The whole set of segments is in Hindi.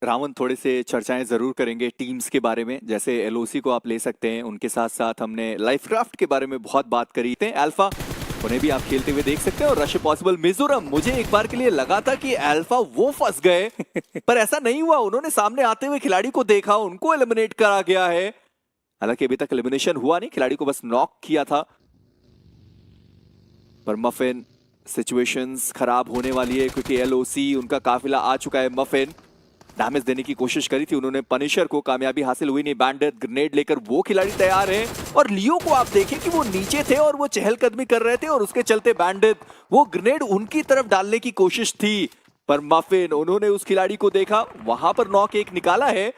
रावण थोड़े से चर्चाएं जरूर करेंगे टीम्स के बारे में। जैसे एलओसी को आप ले सकते हैं, उनके साथ साथ हमने लाइफ क्राफ्ट के बारे में बहुत बात करी थी। अल्फा, उन्हें भी आप खेलते हुए देख सकते हैं। और रश पॉसिबल मिजोरम, मुझे एक बार के लिए लगा था कि अल्फा वो फंस गए पर ऐसा नहीं हुआ। उन्होंने सामने आते हुए खिलाड़ी को देखा, उनको एलिमिनेट करा गया है। हालांकि अभी तक एलिमिनेशन हुआ नहीं, खिलाड़ी को बस नॉक किया था। पर मफिन, सिचुएशंस खराब होने वाली है क्योंकि एलओसी उनका काफिला आ चुका है। मफिन डैमेज देने की कोशिश करी थी उन्होंने, पनिशर को कामयाबी हासिल हुई नहीं। बैंडिट ग्रेनेड लेकर वो खिलाड़ी तैयार है। और लियो को आप देखें कि वो नीचे थे और वो चहलकदमी कर रहे थे और उसके चलते बैंडिट वो ग्रेनेड उनकी तरफ डालने की कोशिश थी। पर मफिन, उन्होंने उस खिलाड़ी को देखा, वहां पर नॉक एक निकाला है।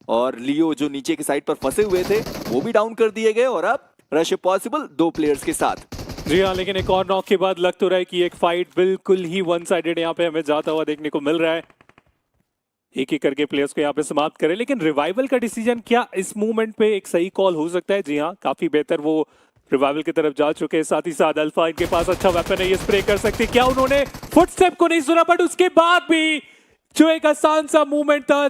और लियो जो नीचे की साइड पर फंसे हुए थे वो भी डाउन कर दिए गए। और अब रश पॉसिबल 2 प्लेयर्स के साथ। जी हाँ, लेकिन एक और नॉक के बाद लग तो रहा है कि एक फाइट बिल्कुल ही वन साइडेड यहाँ पे हमें जाता हुआ देखने को मिल रहा है। एक एक करके प्लेयर्स को यहाँ पे समाप्त करें, लेकिन रिवाइवल का डिसीजन क्या इस मूवमेंट पे एक सही कॉल हो सकता है? जी हाँ, काफी बेहतर वो रिवाइवल की तरफ जा चुके हैं। साथ ही साथ अल्फा, इनके पास अच्छा वेपन है, ये स्प्रे कर सकते। क्या उन्होंने फुटस्टेप को नहीं सुना? बट उसके बाद भी जो एक आसान सा मूवमेंट था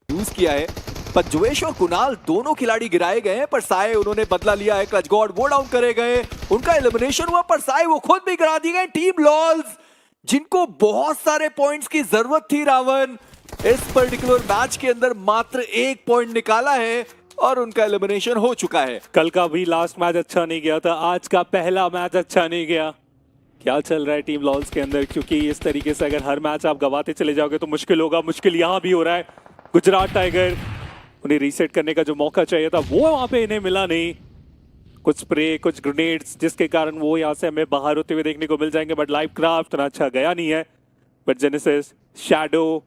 यूज किया है। पर जुएश और कुणाल दोनों खिलाड़ी गिराए गए हैं, पर साए उन्होंने बदला लिया है। क्लच गॉड वो डाउन करे गए, उनका एलिमिनेशन हुआ। पर साए वो खुद भी गिरा दिए गए। टीम लॉल्स, जिनको बहुत सारे पॉइंट्स की जरूरत थी, रावण इस पर्टिकुलर मैच के अंदर मात्र 1 पॉइंट निकाला है और उनका एलिमिनेशन हो चुका है। कल का भी लास्ट मैच अच्छा नहीं गया था, आज का पहला मैच अच्छा नहीं गया। क्या चल रहा है टीम लॉल्स के अंदर? क्योंकि इस तरीके से अगर हर मैच आप गवाते चले जाओगे तो मुश्किल होगा। मुश्किल यहाँ भी हो रहा है। गुजरात टाइगर, उन्हें रीसेट करने का जो मौका चाहिए था वो वहां पे इन्हें मिला नहीं। कुछ स्प्रे, कुछ ग्रेनेड्स, जिसके कारण वो यहाँ से हमें बाहर होते हुए देखने को मिल जाएंगे। बट लाइफ क्राफ्ट इतना अच्छा गया नहीं है। बट जेनेसिस, शैडो,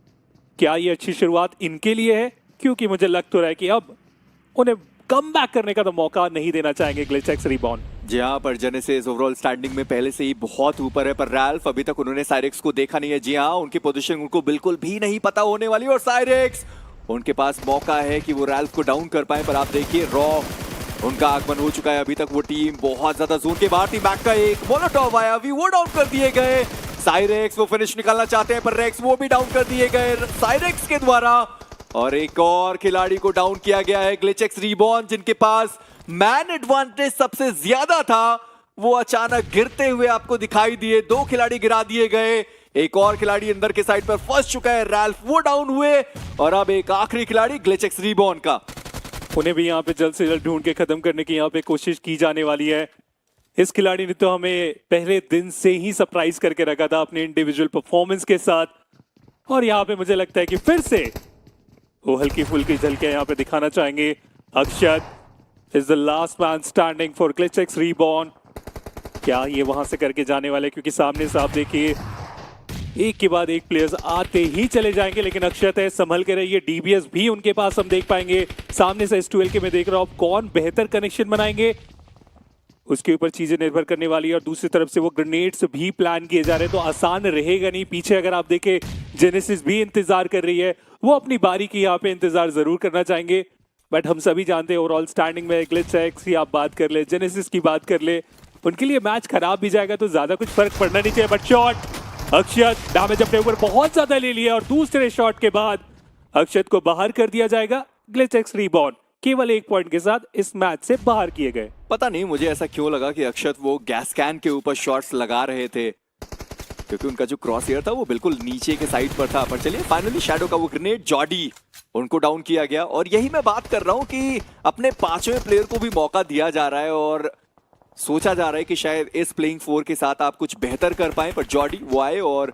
क्या ये अच्छी शुरुआत इनके लिए है? क्योंकि मुझे लग तो रहा है कि अब उन्हें कम बैक करने का तो मौका नहीं देना चाहेंगे ग्लिचेक्स रिबॉर्न। जी हाँ, पर जेनेसिस ओवरऑल स्टैंडिंग में पहले से ही बहुत ऊपर है। पर रैल्फ, अभी तक उन्होंने साइरेक्स को देखा नहीं है। जी हाँ, उनकी पोजीशन उनको बिल्कुल भी नहीं पता होने वाली। और साइरेक्स, उनके पास मौका है कि वो रैल्फ को डाउन कर पाए। पर आप देखिए रॉ, उनका आगमन हो चुका है। अभी तक वो टीम बहुत ज्यादा जोन के बाहर थी। बैक का एक मोलोटॉव आया, अभी वो डाउन कर दिए गए। साइरेक्स वो फिनिश निकालना चाहते हैं, पर रेक्स वो भी डाउन कर दिए गए साइरेक्स के द्वारा। और एक और खिलाड़ी को डाउन किया गया है, ग्लिचेक्स रिबॉर्न, जिनके पास मैन एडवांटेज सबसे ज्यादा था। वो अचानक गिरते हुए आपको दिखाई दिए। 2 खिलाड़ी गिरा दिए गए। एक और खिलाड़ी अंदर के साइड पर फंस चुका है, रैल्फ वो डाउन हुए। और अब एक आखिरी खिलाड़ी ग्लिचेक्स रिबॉर्न का। उन्हें भी यहाँ पे जल्द से जल्द ढूंढ के खत्म करने की यहाँ पे कोशिश की जाने वाली है। इस खिलाड़ी ने तो हमें पहले दिन से ही सरप्राइज करके रखा था अपने इंडिविजुअल परफॉर्मेंस के साथ। और यहाँ पे मुझे लगता है कि फिर से वो हल्की फुल्की झलकियां यहाँ पे दिखाना चाहेंगे। Akshat is the last man standing for Glitchex Reborn. क्या ये वहां से करके जाने वाले? क्योंकि सामने से आप देखिए एक के बाद एक प्लेयर्स आते ही चले जाएंगे। लेकिन अक्षत है, संभल के रहिए। डीबीएस भी उनके पास हम देख पाएंगे। सामने से S2L के मैं देख रहा हूं कौन बेहतर कनेक्शन बनाएंगे, उसके ऊपर चीजें निर्भर करने वाली है। और दूसरी तरफ से वो ग्रेनेड्स भी प्लान किए जा रहे हैं, तो आसान रहेगा नहीं। पीछे अगर आप देखें जेनेसिस भी इंतजार कर रही है, वो अपनी बारी की यहाँ पे इंतजार जरूर करना चाहेंगे। बट हम सभी जानते हैं ओवरऑल स्टैंडिंग में ग्लिचेक्स की आप बात कर ले, जेनेसिस की बात कर ले, उनके लिए मैच खराब भी जाएगा तो ज्यादा कुछ फर्क पड़ना नहीं चाहिए। बट शॉट, अक्षत डैमेज अपने ऊपर बहुत ज्यादा ले लिया और दूसरे शॉट के बाद अक्षत को बाहर कर दिया जाएगा। ग्लिचेक्स रिबॉर्न केवल 1 पॉइंट के साथ इस मैच से बाहर किए गए। पता नहीं मुझे ऐसा क्यों लगा कि अक्षत वो गैस कैन के ऊपर शॉट्स लगा रहे थे, क्योंकि उनका जो क्रॉस एयर था वो बिल्कुल नीचे के साइड पर था। पर चलिए, फाइनली शैडो का वो ग्रेनेड, जॉडी, उनको डाउन किया गया। और यही मैं बात कर रहा हूं कि अपने 5वें प्लेयर को भी मौका दिया जा रहा है और सोचा जा रहा है कि शायद इस प्लेइंग 4 के साथ आप कुछ बेहतर कर पाए। पर जॉडी वो आए और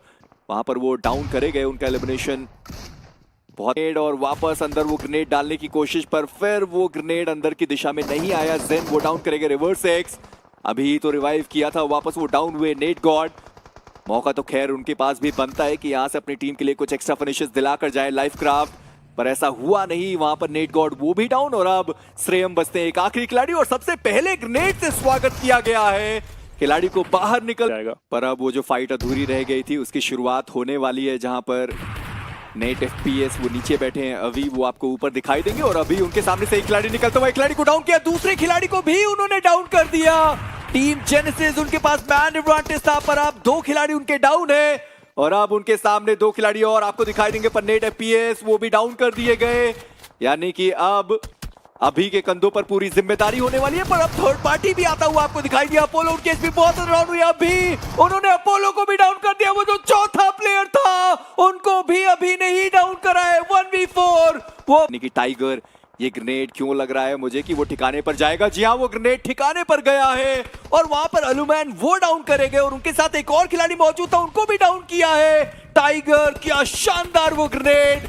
वहां पर वो डाउन करे गए। उनका एलिमिनेशन बहुत, और वापस अंदर वो ग्रेनेड डालने की कोशिश, पर फिर वो ग्रेनेड अंदर की दिशा में नहीं आया। जेन वो डाउन करेगा। रिवर्स एक्स अभी तो रिवाइव किया था, वापस वो डाउन हुए। नेट गॉड, मौका तो खैर उनके पास भी बनता है कि यहाँ से अपनी टीम के लिए कुछ एक्स्ट्रा फिनिशेस दिलाकर जाए। लाइफ क्राफ्ट, पर ऐसा हुआ नहीं। वहां पर नेट गॉड वो भी डाउन। और अब श्रेयम बचते हैं एक आखिरी खिलाड़ी, और सबसे पहले ग्रेनेड से स्वागत किया गया है। खिलाड़ी को बाहर निकल जाएगा। पर अब वो जो फाइट अधूरी रह गई थी उसकी शुरुआत होने वाली है, जहां पर नेट FPS वो नीचे बैठे हैं। अभी वो आपको ऊपर दिखाई देंगे। और अभी उनके सामने से एक खिलाड़ी निकलता हुआ, एक खिलाड़ी को डाउन किया, दूसरे खिलाड़ी को भी उन्होंने डाउन कर दिया। टीम जेनेसिस, उनके पास मैन एडवांटेज था, पर अब 2 खिलाड़ी उनके डाउन है। और अब उनके सामने दो खिलाड़ी और आपको दिखाई देंगे पर नेट FPS वो भी डाउन कर दिए गए। यानी कि अब अभी के कंधों पर पूरी जिम्मेदारी होने वाली है। पर अब थर्ड पार्टी भी आता हुआ आपको दिखाई दिया। अपोलो उनके भी बहुत डाउन हुई, अभी उन्होंने अपोलो को भी डाउन कर दिया। वो जो चौथा प्लेयर था उनको भी अभी नहीं डाउन करा है। 1v4 वो यानी कि टाइगर, ये ग्रेनेड क्यों लग रहा है मुझे कि वो ठिकाने पर जाएगा। जी हाँ, वो ग्रेनेड ठिकाने पर गया है और वहां पर अलुमैन वो डाउन करेंगे और उनके साथ एक और खिलाड़ी मौजूद था, उनको भी डाउन किया है टाइगर। क्या शानदार वो ग्रेनेड,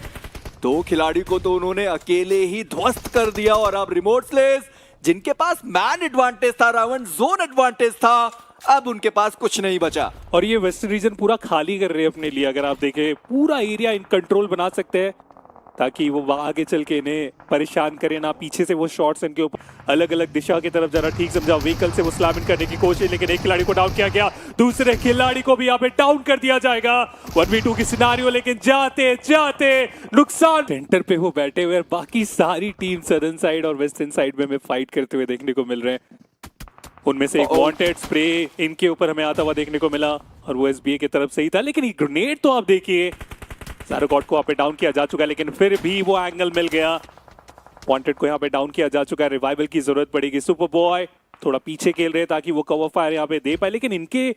दो खिलाड़ी को तो उन्होंने अकेले ही ध्वस्त कर दिया। और अब रिमोट स्लेस जिनके पास मैन एडवांटेज था, रावण जोन एडवांटेज था, अब उनके पास कुछ नहीं बचा। और ये वेस्टर्न रीजन पूरा खाली कर रहे हैं अपने लिए। अगर आप देखें पूरा एरिया इन कंट्रोल बना सकते हैं ताकि वो आगे चल के इन्हें परेशान करे ना। पीछे से वो शॉट्स इनके ऊपर अलग अलग दिशा की तरफ जरा ठीक समझा, व्हीकल से वो स्लैम इन करने की कोशिश, लेकिन एक खिलाड़ी को डाउन किया गया, दूसरे खिलाड़ी को भी यहाँ पे डाउन कर दिया जाएगा। 1v2 की सिनारियो, लेकिन जाते जाते नुकसान। सेंटर पे वो बैठे हुए, बाकी सारी टीम सदर्न साइड और वेस्टर्न साइड में हमें फाइट करते हुए देखने को मिल रहे हैं। उनमें से एक वांटेड स्प्रे इनके ऊपर हमें आता हुआ देखने को मिला और वो SBA की तरफ से ही था। लेकिन ये ग्रेनेड तो आप देखिए, ज़ारोगॉड को यहाँ पे डाउन किया जा चुका है, लेकिन फिर भी वो एंगल मिल गया। वांटेड को यहाँ पे डाउन किया जा चुका है। रिवाइवल की जरूरत पड़ेगी। सुपर बॉय थोड़ा पीछे खेल रहे ताकि वो कवर फायर यहाँ पे दे पाए, लेकिन इनके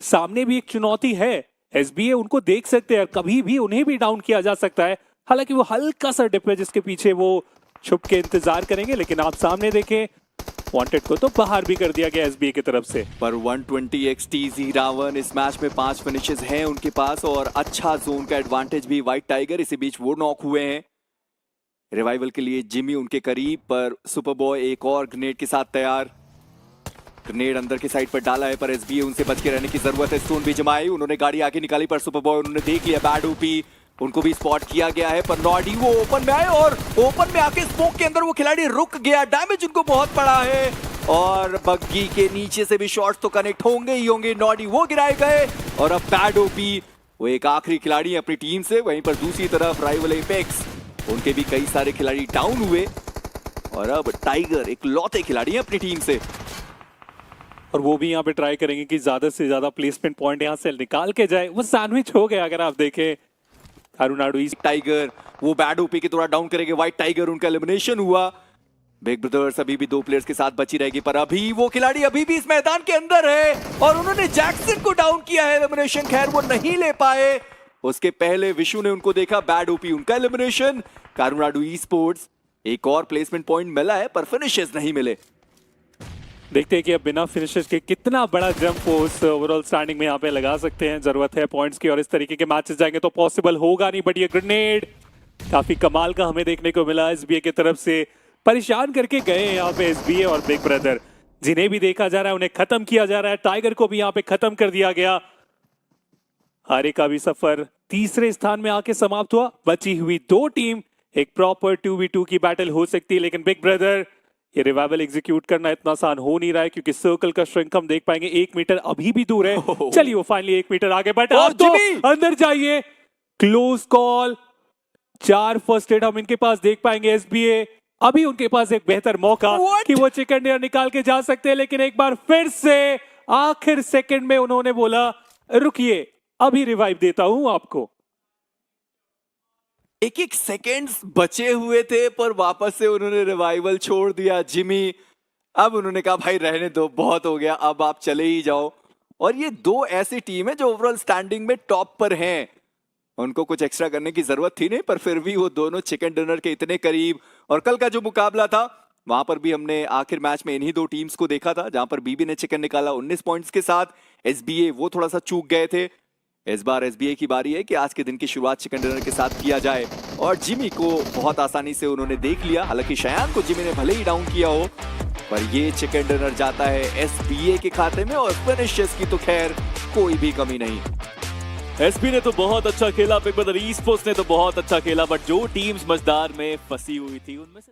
सामने भी एक चुनौती है। SBA उनको देख सकते हैं, कभी भी उन्हें भी डाउन किया जा सकता है। हालांकि वो हल्का सा डिप है जिसके पीछे वो छुप के इंतजार करेंगे, लेकिन आप सामने देखें वांटेड को तो बाहर भी कर दिया गया SBA की तरफ से। पर 120 XTZ रावण इस मैच में 5 फिनिशेस हैं उनके पास और अच्छा जोन का एडवांटेज भी व्हाइट टाइगर। इसी बीच वो नॉक हुए हैं। रिवाइवल के लिए जिमी उनके करीब, पर सुपर बॉय एक और ग्रेनेड के साथ तैयार। ग्रेनेड अंदर की साइड पर डाला है पर SBA उनसे बच के रहने की जरूरत है। स्टोन भी जमाई, उन्होंने गाड़ी आगे निकाली पर सुपर बॉय उन्होंने देख लिया। बैड ओपी उनको भी स्पॉट किया गया है पर नॉडी वो ओपन में आए और ओपन में आके स्मोक के अंदर वो खिलाड़ी रुक गया। डैमेज उनको बहुत पड़ा है और बग्गी के नीचे से भी शॉट्स तो कनेक्ट होंगे ही होंगे। नॉडी वो गिराए गए और अब बैड ओपी वो एक आखिरी खिलाड़ी है अपनी टीम से। वहीं पर दूसरी तरफ राइवल एपेक्स, उनके भी कई सारे खिलाड़ी डाउन हुए और अब टाइगर एक लौते खिलाड़ी है अपनी टीम से। और वो भी यहाँ पे ट्राई करेंगे कि ज्यादा से ज्यादा प्लेसमेंट पॉइंट यहाँ से निकाल के जाए। वो सैंडविच हो गया अगर आप देखें। अरुणाडु टाइगर वो बैड ओपी के थोड़ा डाउन करेंगे। व्हाइट टाइगर उनका एलिमिनेशन हुआ। बिग ब्रदर्स अभी भी 2 प्लेयर्स के साथ बची रहेगी पर अभी वो खिलाड़ी अभी भी इस मैदान के अंदर है और उन्होंने जैक्सन को डाउन किया है। एलिमिनेशन खैर वो नहीं ले पाए, उसके पहले विशु ने उनको देखा। बैड ओपी उनका एलिमिनेशन। अरुणाडु ई-स्पोर्ट्स एक और प्लेसमेंट पॉइंट मिला है पर फिनिशेस नहीं मिले। देखते हैं कि अब बिना फिनिशेस के कितना बड़ा जंप उस ओवरऑल स्टैंडिंग में यहाँ पे लगा सकते हैं। जरूरत है पॉइंट्स की और इस तरीके के मैचेस जाएंगे तो पॉसिबल होगा नहीं। बट ये ग्रेनेड काफी कमाल का हमें देखने को मिला। SBA की तरफ से परेशान करके गए यहाँ पे SBA और बिग ब्रदर, जिन्हें भी देखा जा रहा है उन्हें खत्म किया जा रहा है। टाइगर को भी यहाँ पे खत्म कर दिया गया। हारे का भी सफर तीसरे स्थान में आके समाप्त हुआ। बची हुई 2 टीम, एक प्रॉपर 2v2 की बैटल हो सकती है, लेकिन बिग ब्रदर ये रिवाइवल एग्जीक्यूट करना इतना आसान हो नहीं रहा है क्योंकि सर्कल का श्रिंक हम देख पाएंगे 1 मीटर अभी भी दूर है। चलिए वो फाइनली 1 मीटर आगे, बट अब तो अंदर जाइए। क्लोज कॉल, 4 फर्स्ट एड हम इनके पास देख पाएंगे। SBA अभी उनके पास एक बेहतर मौका कि वो चिकन डिनर निकाल के जा सकते हैं, लेकिन एक बार फिर से आखिर सेकंड में उन्होंने बोला रुकिए अभी रिवाइव देता हूं आपको। एक सेकंड्स बचे हुए थे पर वापस से उन्होंने रिवाइवल छोड़ दिया। जिमी अब उन्होंने कहा भाई रहने दो, बहुत हो गया, अब आप चले ही जाओ। और ये 2 ऐसी टीम है जो ओवरऑल स्टैंडिंग में टॉप पर हैं, उनको कुछ एक्स्ट्रा करने की जरूरत थी नहीं, पर फिर भी वो दोनों चिकन डिनर के इतने करीब। और कल का जो मुकाबला था वहां पर भी हमने आखिर मैच में इन्हीं 2 टीम्स को देखा था, जहां पर बीबी ने चिकन निकाला 19 पॉइंट्स के साथ। SBA वो थोड़ा सा चूक गए थे। इस बार SBA की बारी है कि आज के दिन की शुरुआत चिकन डिनर के साथ किया जाए और जिमी को बहुत आसानी से उन्होंने देख लिया। हालांकि शयान को जिमी ने भले ही डाउन किया हो, पर ये चिकन डिनर जाता है SBA के खाते में और फिनिशेस की तो खैर कोई भी कमी नहीं। SB ने तो बहुत अच्छा खेला, बिग ब्रदर ई-स्पोर्ट्स ने तो बहुत अच्छा खेला, बट जो टीम्स मजदार में फंसी हुई थी उनमें से